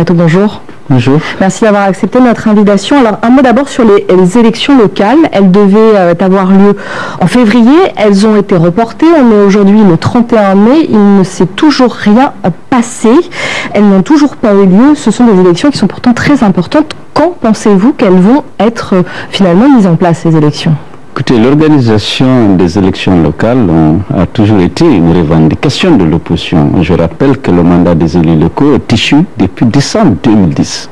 Bonjour. Bonjour. Merci d'avoir accepté notre invitation. Alors, un mot d'abord sur les élections locales. Elles devaient avoir lieu en février. Elles ont été reportées. On est aujourd'hui le 31 mai. Il ne s'est toujours rien passé. Elles n'ont toujours pas eu lieu. Ce sont des élections qui sont pourtant très importantes. Quand pensez-vous qu'elles vont être finalement mises en place, ces élections ? Écoutez, l'organisation des élections locales a toujours été une revendication de l'opposition. Je rappelle que le mandat des élus locaux est issu depuis décembre 2010.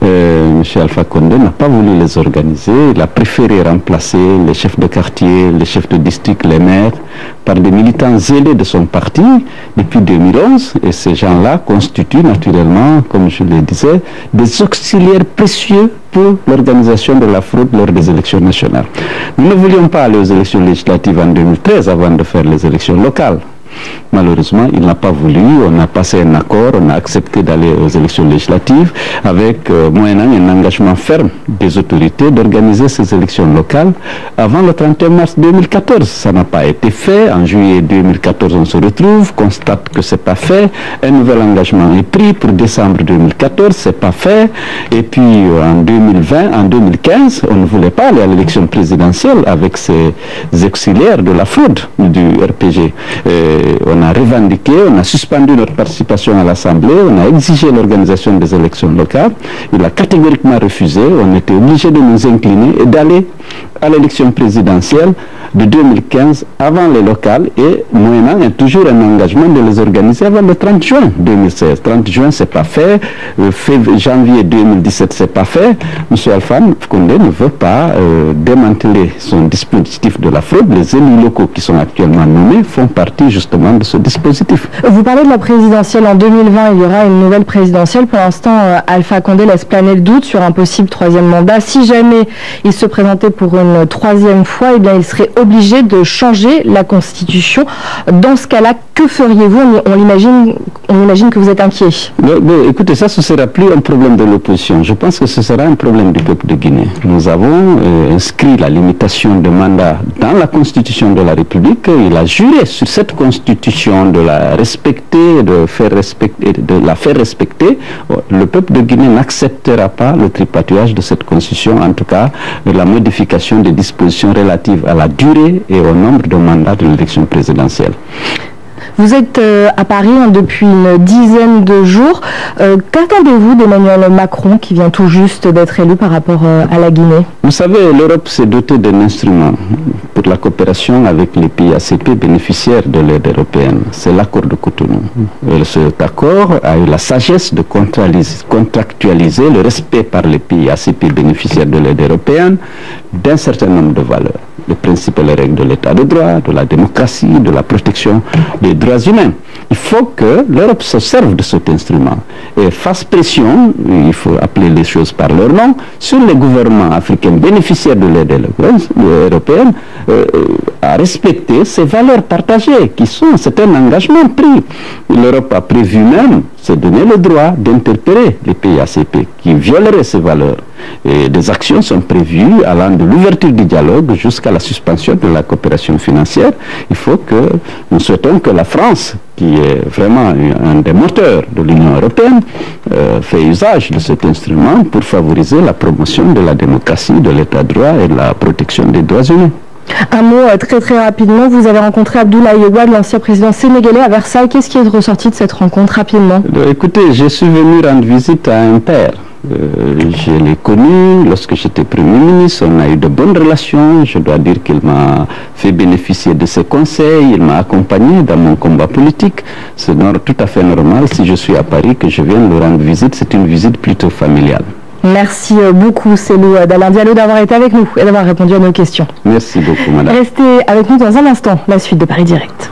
M. Alpha Condé n'a pas voulu les organiser. Il a préféré remplacer les chefs de quartier, les chefs de district, les maires, par des militants zélés de son parti depuis 2011. Et ces gens-là constituent naturellement, comme je le disais, des auxiliaires précieux pour l'organisation de la fraude lors des élections nationales. Nous ne voulions pas aller aux élections législatives en 2013 avant de faire les élections locales. Malheureusement, il n'a pas voulu. On a passé un accord, on a accepté d'aller aux élections législatives avec moyennant un engagement ferme des autorités d'organiser ces élections locales avant le 31 mars 2014. Ça n'a pas été fait. En juillet 2014, on se retrouve, constate que c'est pas fait. Un nouvel engagement est pris pour décembre 2014, c'est pas fait. Et puis en 2020, en 2015, on ne voulait pas aller à l'élection présidentielle avec ces auxiliaires de la fraude du RPG. On a revendiqué, on a suspendu notre participation à l'Assemblée, on a exigé l'organisation des élections locales. Il a catégoriquement refusé. On était obligé de nous incliner et d'aller à l'élection présidentielle de 2015 avant les locales et moyennant toujours un engagement de les organiser avant le 30 juin 2016. 30 juin, c'est pas fait. Janvier 2017, c'est pas fait. M. Alpha Condé ne veut pas démanteler son dispositif de la fraude. Les élus locaux qui sont actuellement nommés font partie justement de ce dispositif. Vous parlez de la présidentielle en 2020. Il y aura une nouvelle présidentielle. Pour l'instant, Alpha Condé laisse planer le doute sur un possible troisième mandat. Si jamais il se présentait pour une troisième fois, eh bien, il serait obligé de changer la Constitution. Dans ce cas-là, que feriez-vous ? On imagine que vous êtes inquiet. Écoutez, ça, ce ne sera plus un problème de l'opposition. Je pense que ce sera un problème du peuple de Guinée. Nous avons inscrit la limitation de mandat dans la Constitution de la République. Il a juré sur cette Constitution de la respecter, de la faire respecter. Le peuple de Guinée n'acceptera pas le tripatouillage de cette Constitution, en tout cas de la modification des dispositions relatives à la durée et au nombre de mandats de l'élection présidentielle. Vous êtes à Paris depuis une dizaine de jours. Qu'attendez-vous d'Emmanuel Macron qui vient tout juste d'être élu par rapport à la Guinée ? Vous savez, l'Europe s'est dotée d'un instrument pour la coopération avec les pays ACP bénéficiaires de l'aide européenne. C'est l'accord de Cotonou. Et cet accord a eu la sagesse de contractualiser le respect par les pays ACP bénéficiaires de l'aide européenne d'un certain nombre de valeurs. Les principes et les règles de l'état de droit, de la démocratie, de la protection des droits humains. Il faut que l'Europe se serve de cet instrument et fasse pression, il faut appeler les choses par leur nom, sur les gouvernements africains bénéficiaires de l'aide européenne à respecter ces valeurs partagées c'est un engagement pris. L'Europe a prévu même se donner le droit d'interpeller les pays ACP qui violeraient ces valeurs. Et des actions sont prévues allant de l'ouverture du dialogue jusqu'à la suspension de la coopération financière. Nous souhaitons que la France, qui est vraiment un des moteurs de l'Union européenne, fait usage de cet instrument pour favoriser la promotion de la démocratie, de l'état de droit et de la protection des droits humains. Un mot très rapidement, vous avez rencontré Abdoulaye Wade, l'ancien président sénégalais à Versailles. Qu'est-ce qui est ressorti de cette rencontre rapidement ? Écoutez, je suis venu rendre visite à un père. Je l'ai connu lorsque j'étais Premier ministre, on a eu de bonnes relations. Je dois dire qu'il m'a fait bénéficier de ses conseils, il m'a accompagné dans mon combat politique. C'est tout à fait normal si je suis à Paris que je vienne lui rendre visite. C'est une visite plutôt familiale. Merci beaucoup, Célou d'Alain Diallo, d'avoir été avec nous et d'avoir répondu à nos questions. Merci beaucoup, madame. Restez avec nous dans un instant, la suite de Paris Direct.